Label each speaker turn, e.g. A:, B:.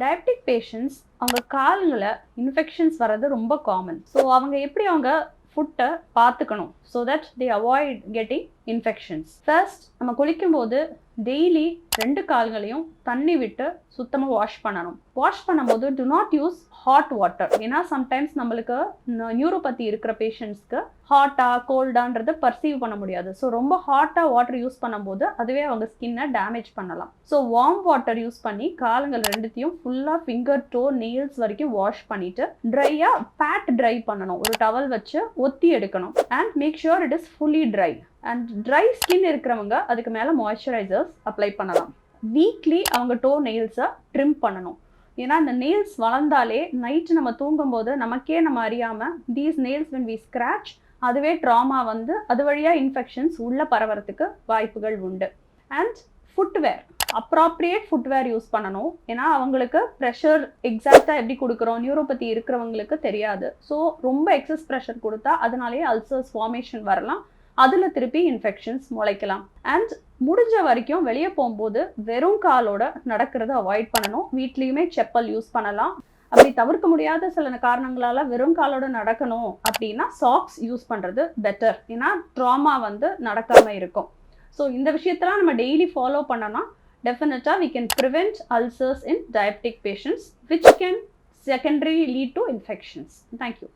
A: Diabetic patients அவங்க கால்களை infections வர்றது ரொம்ப காமன். ஸோ அவங்க எப்படி அவங்க ஃபுட்டை பார்த்துக்கணும் so that they avoid getting infections. First நம்ம குளிக்கும்போது டெய்லி 2 கால்களையும் தண்ணி விட்டு சுத்தமாக வாஷ் பண்ணணும். வாஷ் பண்ணும்போது to not use hot water. ஏன்னா சம்டைம்ஸ் நம்மளுக்கு நியூரோபதி இருக்கிற பேஷண்ட்ஸ்க்கு ஹாட்டாக கோல்டான்றது பர்சீவ் பண்ண முடியாது. ஸோ ரொம்ப ஹாட்டாக வாட்டர் யூஸ் பண்ணும்போது அதுவே அவங்க ஸ்கின்னை டேமேஜ் பண்ணலாம். ஸோ வார்ம் வாட்டர் யூஸ் பண்ணி காலங்கள் 2த்தையும் ஃபுல்லாக ஃபிங்கர் டோ நெயில்ஸ் வரைக்கும் வாஷ் பண்ணிட்டு ட்ரையாக பேட் ட்ரை பண்ணணும். ஒரு டவல் வச்சு ஒத்தி எடுக்கணும். And make sure it is fully dry. And dry skin இருக்கிறவங்க அதுக்கு மேலே மாய்ஸ்சரைசர்ஸ் அப்ளை பண்ணலாம். வீக்லி அவங்க டோ நெயில்ஸை ட்ரிம் பண்ணணும். ஏன்னா இந்த நெயில்ஸ் வளர்ந்தாலே நைட்டு நம்ம தூங்கும்போது நமக்கே நம்ம அறியாமல் these nails when we scratch அதுவே ட்ராமா வந்து அது வழியாக இன்ஃபெக்ஷன்ஸ் உள்ளே பரவறதுக்கு வாய்ப்புகள் உண்டு. And footwear, appropriate footwear use பண்ணணும். ஏன்னா அவங்களுக்கு ப்ரெஷர் எக்ஸாக்டாக எப்படி கொடுக்குறோம் நியூரோபதி இருக்கிறவங்களுக்கு தெரியாது. ஸோ ரொம்ப எக்ஸஸ் ப்ரெஷர் கொடுத்தா அதனாலேயே அல்சர்ஸ் ஃபார்மேஷன் வரலாம். அதில் திருப்பி இன்ஃபெக்ஷன்ஸ் முளைக்கலாம். அண்ட் முடிஞ்ச வரைக்கும் வெளியே போகும்போது வெறும் காலோட நடக்கிறத அவாய்ட் பண்ணணும். வீட்லேயுமே செப்பல் யூஸ் பண்ணலாம். அப்படி தவிர்க்க முடியாத சில காரணங்களால் வெறும் காலோட நடக்கணும் அப்படின்னா சாக்ஸ் யூஸ் பண்ணுறது பெட்டர். ஏன்னா ட்ராமா வந்து நடக்காமல் இருக்கும். ஸோ இந்த விஷயத்தெல்லாம் நம்ம டெய்லி ஃபாலோ பண்ணோன்னா டெஃபினட்டாக we can prevent ulcers in diabetic patients which can secondary lead to infections. Thank you.